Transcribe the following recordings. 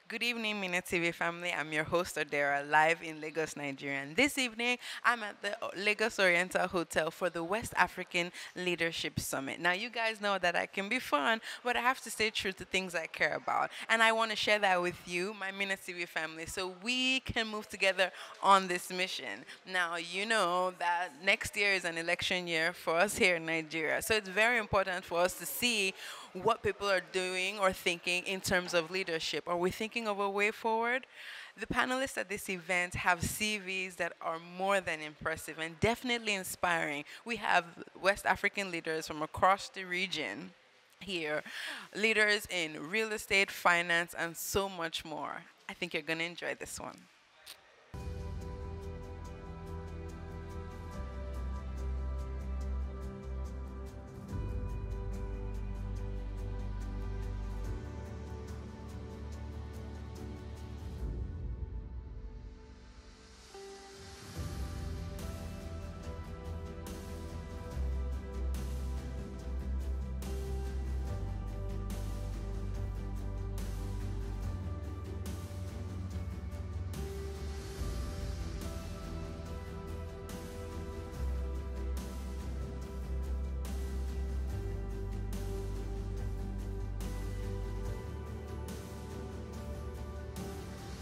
Good evening, MinaTV family. I'm your host, Odera, live in Lagos, Nigeria. And this evening, I'm at the Lagos Oriental Hotel for the West African Leadership Summit. Now, you guys know that I can be fun, but I have to stay true to things I care about. And I want to share that with you, my MinaTV family, so we can move together on this mission. Now, you know that next year is an election year for us here in Nigeria. So it's very important for us to see what people are doing or thinking in terms of leadership. Are we thinking of a way forward? The panelists at this event have CVs that are more than impressive and definitely inspiring. We have West African leaders from across the region here, leaders in real estate, finance, and so much more. I think you're going to enjoy this one.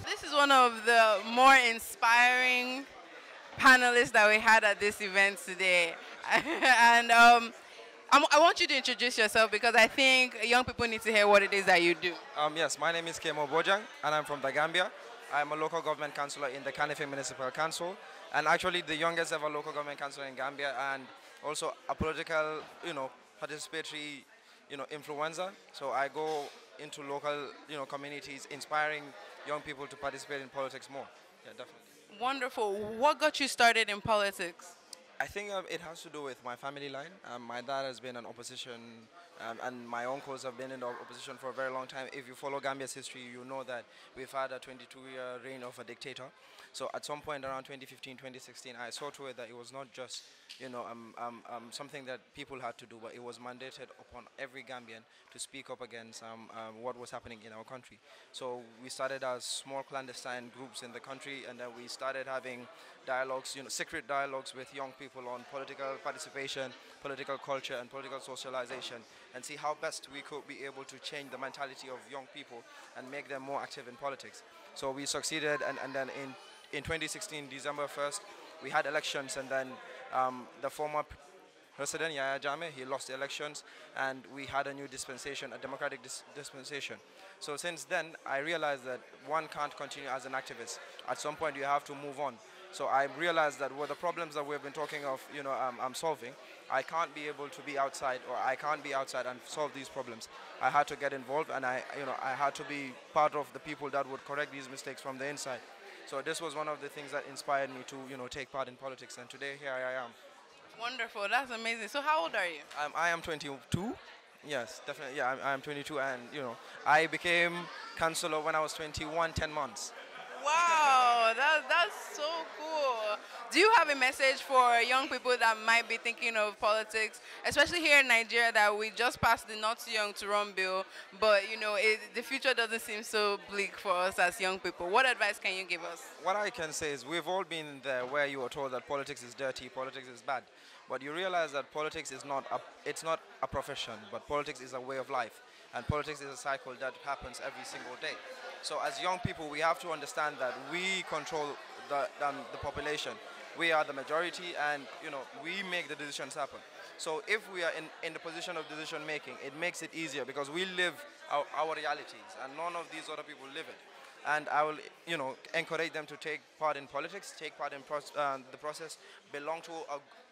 This is one of the more inspiring panelists that we had at this event today. and I want you to introduce yourself because I think young people need to hear what it is that you do. Yes, my name is Kemo Bojang, and I'm from the Gambia. I'm a local government councillor in the Kanife Municipal Council, and actually the youngest ever local government councillor in Gambia, and also a political, participatory, influencer. So I go into local, communities, inspiring young people to participate in politics more. Yeah, definitely. Wonderful. What got you started in politics? I think it has to do with my family line. My dad has been in opposition, and my uncles have been in the opposition for a very long time. If you follow Gambia's history, you know that we've had a 22-year reign of a dictator. So at some point around 2015, 2016, I saw to it that it was not just, something that people had to do, but it was mandated upon every Gambian to speak up against what was happening in our country. So we started as small clandestine groups in the country, and then we started having dialogues, secret dialogues with young people on political participation, political culture, and political socialization, and see how best we could be able to change the mentality of young people and make them more active in politics. So we succeeded, and then in 2016, December 1st, we had elections, and then the former President Yahya Jammeh, he lost the elections, and we had a new dispensation, a democratic dispensation. So since then, I realized that one can't continue as an activist. At some point, you have to move on. So I realized that with the problems that we've been talking of, I'm solving, I can't be able to be outside, or I can't be outside and solve these problems. I had to get involved, and I had to be part of the people that would correct these mistakes from the inside. So this was one of the things that inspired me to, take part in politics, and today here I am. Wonderful. That's amazing. So how old are you? I am 22. Yes, definitely. Yeah, I'm 22, and I became councillor when I was 21, 10 months. Wow, that's so cool. Do you have a message for young people that might be thinking of politics, especially here in Nigeria, that we just passed the not too young to run bill, but the future doesn't seem so bleak for us as young people? What advice can you give us? What I can say is we've all been there where you were told that politics is dirty, politics is bad, but you realize that politics is it's not a profession, but politics is a way of life, and politics is a cycle that happens every single day. So as young people, we have to understand that we control the population. We are the majority, and we make the decisions happen. So if we are in the position of decision making, it makes it easier because we live our realities, and none of these other people live it. And I will, encourage them to take part in politics, take part in the process, belong to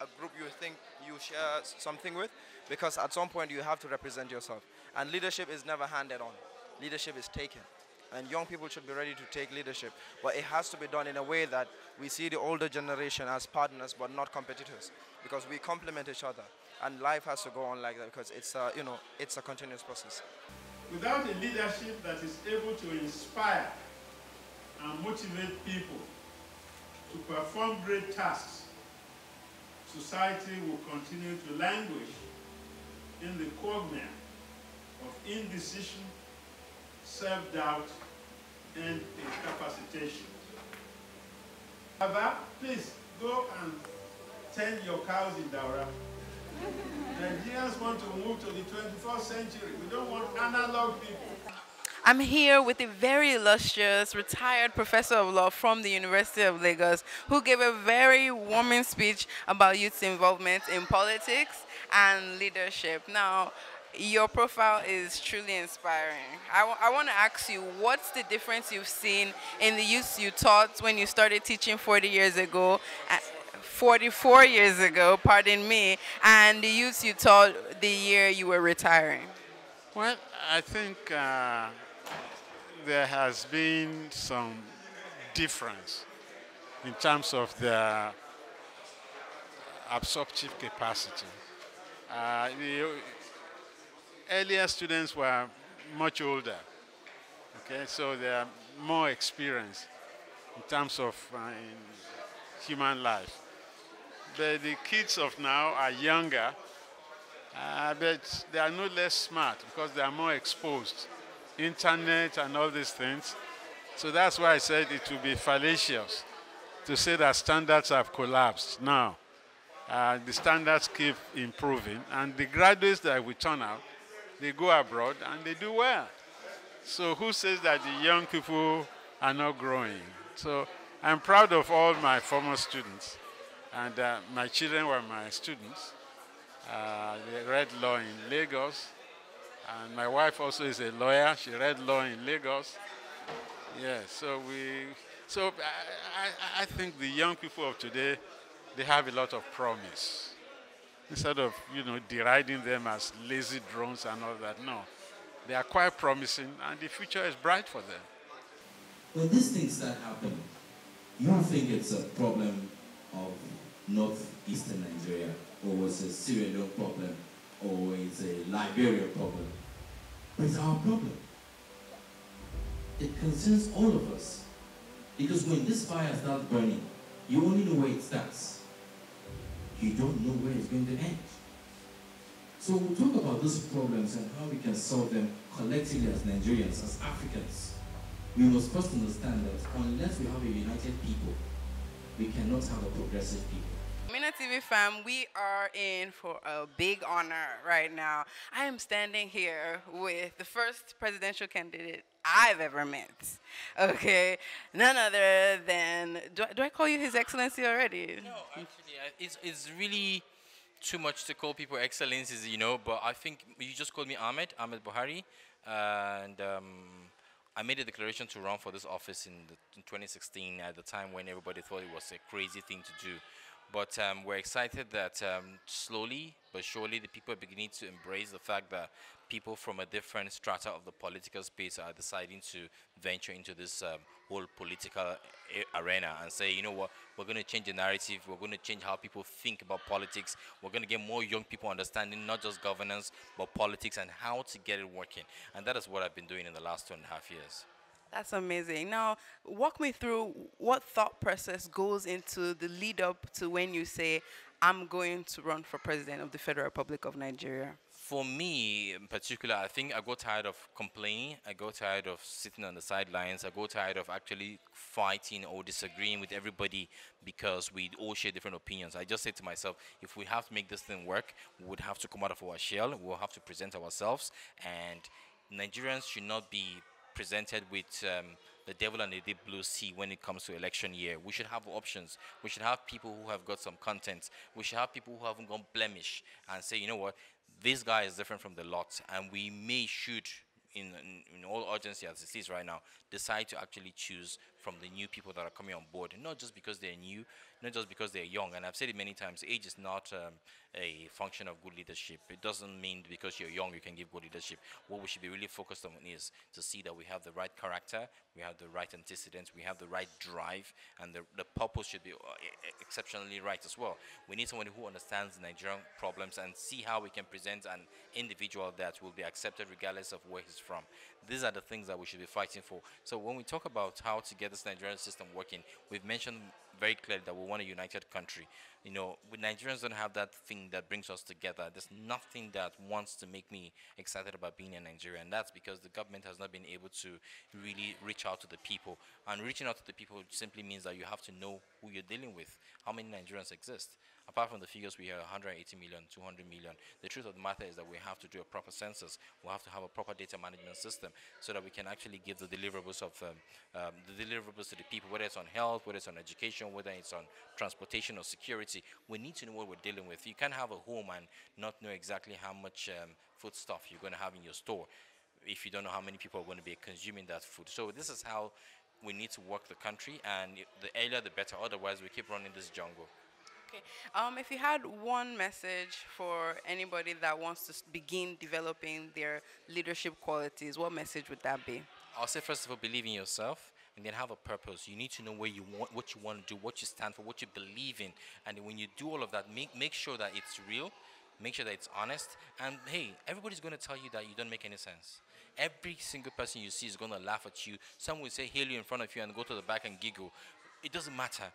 a group you think you share something with, because at some point you have to represent yourself. And leadership is never handed on. Leadership is taken. And young people should be ready to take leadership, but it has to be done in a way that we see the older generation as partners but not competitors, because we complement each other, and life has to go on like that because it's a continuous process. Without a leadership that is able to inspire and motivate people to perform great tasks, society will continue to languish in the quagmire of indecision, self-doubt, end incapacitation. Baba, please go and tend your cows in Daura. Nigerians want to move to the 21st century. We don't want analog people. I'm here with a very illustrious retired professor of law from the University of Lagos who gave a very warming speech about youth involvement in politics and leadership. Now, your profile is truly inspiring. I want to ask you, what's the difference you've seen in the youth you taught when you started teaching 40 years ago? 44 years ago, pardon me, and the youth you taught the year you were retiring? Well, I think there has been some difference in terms of their absorptive capacity. The earlier students were much older, okay, so they are more experienced in terms of in human life. The kids of now are younger, but they are no less smart because they are more exposed. Internet and all these things. So that's why I said it would be fallacious to say that standards have collapsed. Now, the standards keep improving, and the graduates that we turn out, they go abroad and they do well. So who says that the young people are not growing? So I'm proud of all my former students, and my children were my students. They read law in Lagos, and my wife also is a lawyer. She read law in Lagos. Yeah, so I think the young people of today, they have a lot of promise. Instead of, deriding them as lazy drones and all that, no. They are quite promising, and the future is bright for them. When these things start happening, you think it's a problem of northeastern Nigeria, or it's a Sierra Leone problem, or it's a Liberia problem. But it's our problem. It concerns all of us. Because when this fire starts burning, you only know where it starts. You don't know where it's going to end. So we'll talk about those problems and how we can solve them collectively as Nigerians, as Africans. We must first understand that unless we have a united people, we cannot have a progressive people. MinaTV fam, we are in for a big honor right now. I am standing here with the first presidential candidate I've ever met. Okay, none other than, do I call you His Excellency already? No, actually, it's really too much to call people excellencies, but I think you just called me Ahmed Buhari, and I made a declaration to run for this office in 2016 at the time when everybody thought it was a crazy thing to do. But we're excited that slowly but surely the people are beginning to embrace the fact that people from a different strata of the political space are deciding to venture into this whole political arena and say, you know what, we're going to change the narrative, we're going to change how people think about politics, we're going to get more young people understanding not just governance but politics and how to get it working. And that is what I've been doing in the last 2.5 years. That's amazing. Now, walk me through what thought process goes into the lead up to when you say, I'm going to run for president of the Federal Republic of Nigeria. For me in particular, I think I got tired of complaining. I got tired of sitting on the sidelines. I got tired of actually fighting or disagreeing with everybody because we all share different opinions. I just said to myself, if we have to make this thing work, we would have to come out of our shell. We'll have to present ourselves, and Nigerians should not be presented with the devil and the deep blue sea when it comes to election year. We should have options. We should have people who have got some content. We should have people who haven't gone blemish and say, you know what, this guy is different from the lot, and we should, in all urgency as it is right now, decide to actually choose from the new people that are coming on board, not just because they're new, not just because they're young. And I've said it many times, age is not a function of good leadership. It doesn't mean because you're young you can give good leadership. What we should be really focused on is to see that we have the right character, we have the right antecedents, we have the right drive, and the purpose should be exceptionally right as well. We need someone who understands the Nigerian problems and see how we can present an individual that will be accepted regardless of where he's from. These are the things that we should be fighting for. So when we talk about how to get this Nigerian system working, we've mentioned very clearly that we want a united country. You know, we Nigerians don't have that thing that brings us together. There's nothing that wants to make me excited about being in Nigeria, and that's because the government has not been able to really reach out to the people. And reaching out to the people simply means that you have to know who you're dealing with, how many Nigerians exist. Apart from the figures, we have 180 million, 200 million. The truth of the matter is that we have to do a proper census. We have to have a proper data management system so that we can actually give the deliverables to the people, whether it's on health, whether it's on education, whether it's on transportation or security. We need to know what we're dealing with. You can't have a home and not know exactly how much food stuff you're going to have in your store if you don't know how many people are going to be consuming that food. So this is how we need to work the country, and the earlier the better. Otherwise, we keep running this jungle. Okay. If you had one message for anybody that wants to begin developing their leadership qualities, what message would that be? I'll say first of all, believe in yourself, and then have a purpose. You need to know where you want, what you want to do, what you stand for, what you believe in, and when you do all of that, make sure that it's real, make sure that it's honest, and hey, everybody's going to tell you that you don't make any sense. Every single person you see is going to laugh at you. Some will say hail you in front of you and go to the back and giggle. It doesn't matter.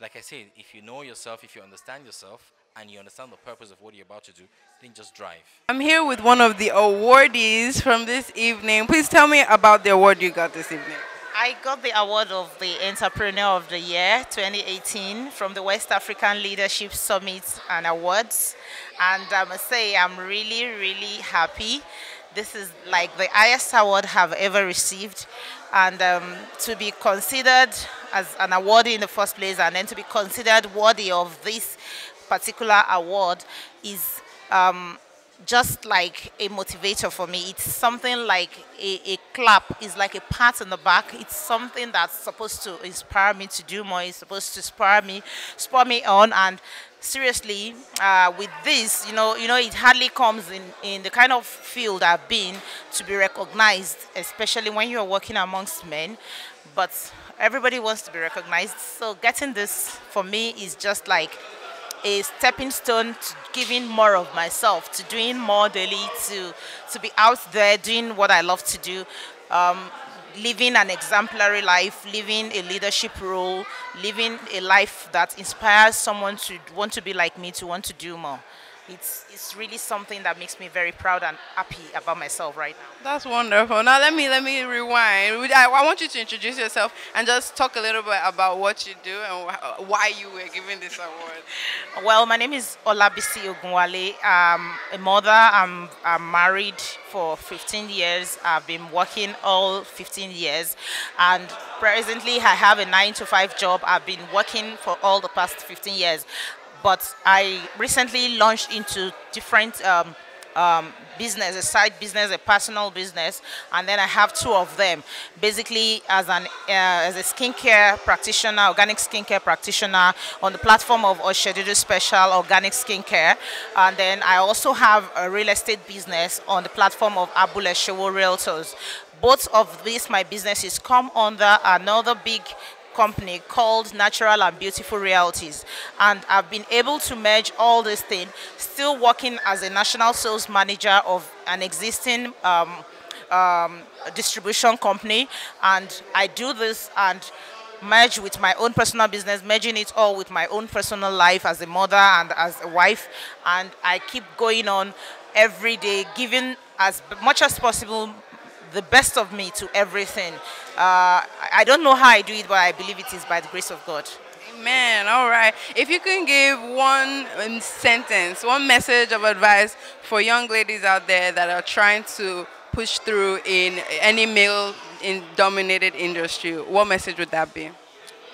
Like I said, if you know yourself, if you understand yourself, and you understand the purpose of what you're about to do, then just drive. I'm here with one of the awardees from this evening. Please tell me about the award you got this evening. I got the award of the Entrepreneur of the Year 2018 from the West African Leadership Summit and Awards. And I must say, I'm really, really happy. This is like the highest award I've ever received. And to be considered as an awardee in the first place and then to be considered worthy of this particular award is just like a motivator for me. It's something like a clap. It's like a pat on the back. It's something that's supposed to inspire me to do more. It's supposed to spur me on. And seriously, with this, it hardly comes in the kind of field I've been to be recognized, especially when you're working amongst men. But everybody wants to be recognized. So getting this for me is just like a stepping stone to giving more of myself, to doing more daily, to be out there doing what I love to do, living an exemplary life, living a leadership role, living a life that inspires someone to want to be like me, to want to do more. It's really something that makes me very proud and happy about myself right now. That's wonderful. Now let me rewind. I want you to introduce yourself and just talk a little bit about what you do and why you were given this award. Well, my name is Olabisi Ogunwale. I'm a mother. I'm married for 15 years. I've been working all 15 years. And presently, I have a 9-to-5 job. I've been working for all the past 15 years. But I recently launched into different business, a side business, a personal business, and then I have two of them. Basically, as a skincare practitioner, organic skincare practitioner on the platform of Oshedudu Special Organic Skincare, and then I also have a real estate business on the platform of Abule Shewo Realtors. Both of these, my businesses, come under another big company called Natural and Beautiful Realities, and I've been able to merge all these things, still working as a national sales manager of an existing distribution company, and I do this and merge with my own personal business, merging it all with my own personal life as a mother and as a wife, and I keep going on every day, giving as much as possible the best of me to everything. I don't know how I do it, but I believe it is by the grace of God. Amen. All right. If you can give one sentence, one message of advice for young ladies out there that are trying to push through in any male in dominated industry, what message would that be?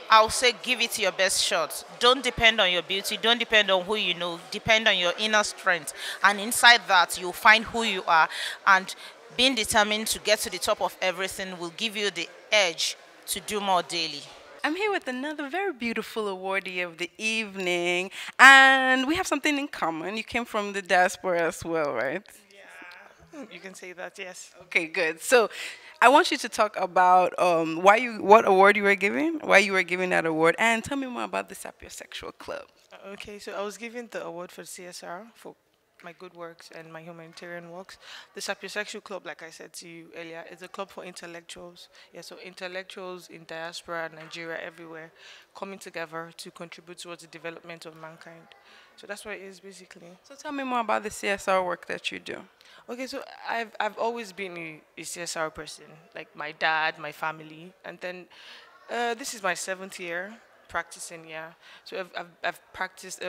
I'll say give it your best shot. Don't depend on your beauty. Don't depend on who you know. Depend on your inner strength. And inside that, you'll find who you are. And being determined to get to the top of everything will give you the edge to do more daily. I'm here with another very beautiful awardee of the evening, and we have something in common. You came from the diaspora as well, right? Yeah, you can say that, yes. Okay, good. So I want you to talk about what award you were given, why you were given that award, and tell me more about the Sapiosexual Club. Okay, so I was given the award for CSR for my good works and my humanitarian works. The Sapiosexual Club, like I said to you earlier, is a club for intellectuals. Yeah, so intellectuals in diaspora, Nigeria, everywhere, coming together to contribute towards the development of mankind. So that's what it is basically. So tell me more about the CSR work that you do. Okay, so I've always been a CSR person, like my dad, my family, and then this is my seventh year practicing. Yeah, so I've practiced.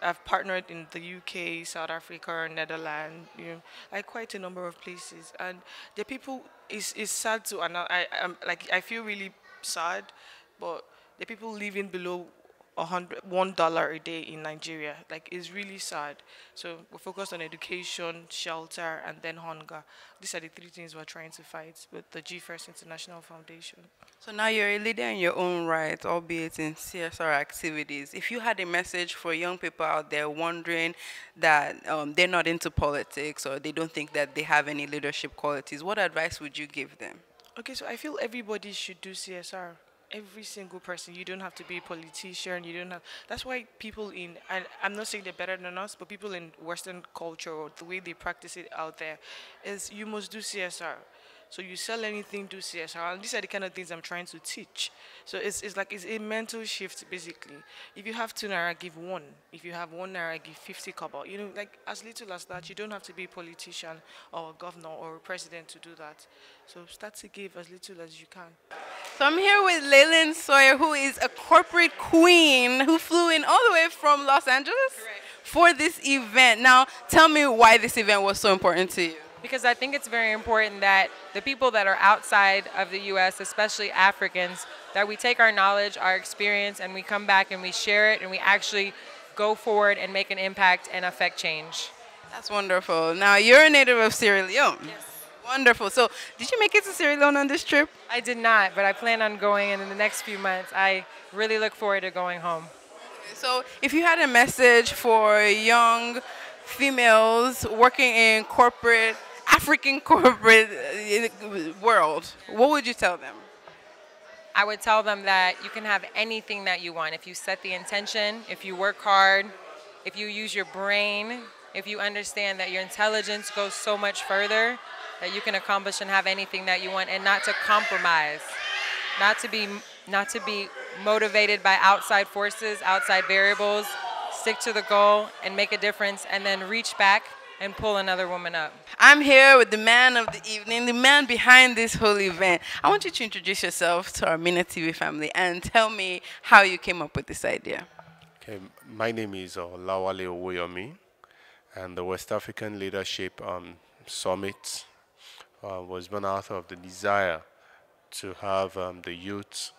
I've partnered in the UK, South Africa, Netherlands. You know, like quite a number of places, and the people is sad to. And I'm like I feel really sad, but the people living below $100 a day in Nigeria. Like it's really sad. So we're focused on education, shelter, and then hunger. These are the three things we're trying to fight with the G First International Foundation. So now you're a leader in your own right, albeit in CSR activities. If you had a message for young people out there wondering that they're not into politics or they don't think that they have any leadership qualities, what advice would you give them? Okay, so I feel everybody should do CSR. Every single person. You don't have to be a politician. You don't have. That's why people in, and I'm not saying they're better than us, but people in Western culture or the way they practice it out there, is you must do CSR. So you sell anything, do CSR. And these are the kind of things I'm trying to teach. So it's like it's a mental shift basically. If you have 2 naira, give one. If you have 1 naira, give 50 kobo. You know, like as little as that. You don't have to be a politician or a governor or a president to do that. So start to give as little as you can. So I'm here with Leyland Sawyer, who is a corporate queen who flew in all the way from Los Angeles for this event. Now, tell me why this event was so important to you. Because I think it's very important that the people that are outside of the U.S., especially Africans, that we take our knowledge, our experience, and we come back and we share it and we actually go forward and make an impact and affect change. That's wonderful. Now, you're a native of Sierra Leone. Yes. Wonderful. So, did you make it to Sierra Leone on this trip? I did not, but I plan on going, and in the next few months, I really look forward to going home. So, if you had a message for young females working in corporate, African corporate world, what would you tell them? I would tell them that you can have anything that you want if you set the intention, if you work hard, if you use your brain, if you understand that your intelligence goes so much further, that you can accomplish and have anything that you want, and not to compromise, not to be motivated by outside forces, outside variables. Stick to the goal and make a difference, and then reach back and pull another woman up. I'm here with the man of the evening, the man behind this whole event. I want you to introduce yourself to our MinaTV family and tell me how you came up with this idea. Okay, my name is Lawale Owoyomi, and the West African Leadership Summit was born out of the desire to have the youth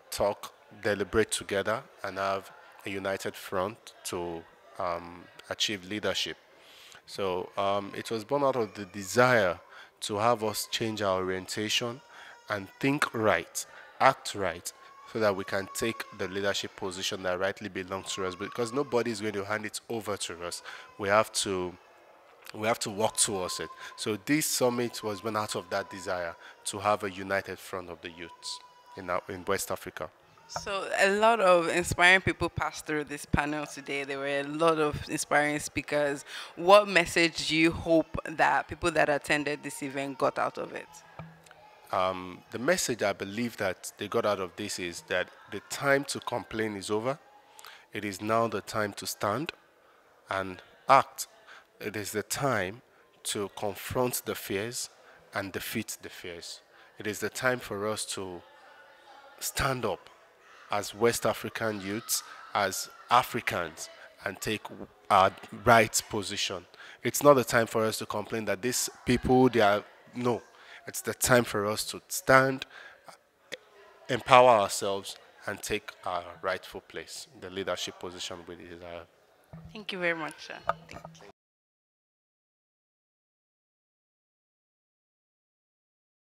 talk, deliberate together, and have a united front to achieve leadership. So it was born out of the desire to have us change our orientation and think right, act right, so that we can take the leadership position that rightly belongs to us. Because nobody is going to hand it over to us. We have to work towards it. So this summit was born out of that desire to have a united front of the youths in West Africa. So a lot of inspiring people passed through this panel today. There were a lot of inspiring speakers. What message do you hope that people that attended this event got out of it? The message I believe that they got out of this is that the time to complain is over. It is now the time to stand and act. It is the time to confront the fears and defeat the fears. It is the time for us to stand up as West African youths, as Africans, and take our right position. It's not the time for us to complain that these people, no. It's the time for us to stand, empower ourselves, and take our rightful place, the leadership position we desire. Thank you very much, sir. Thank you.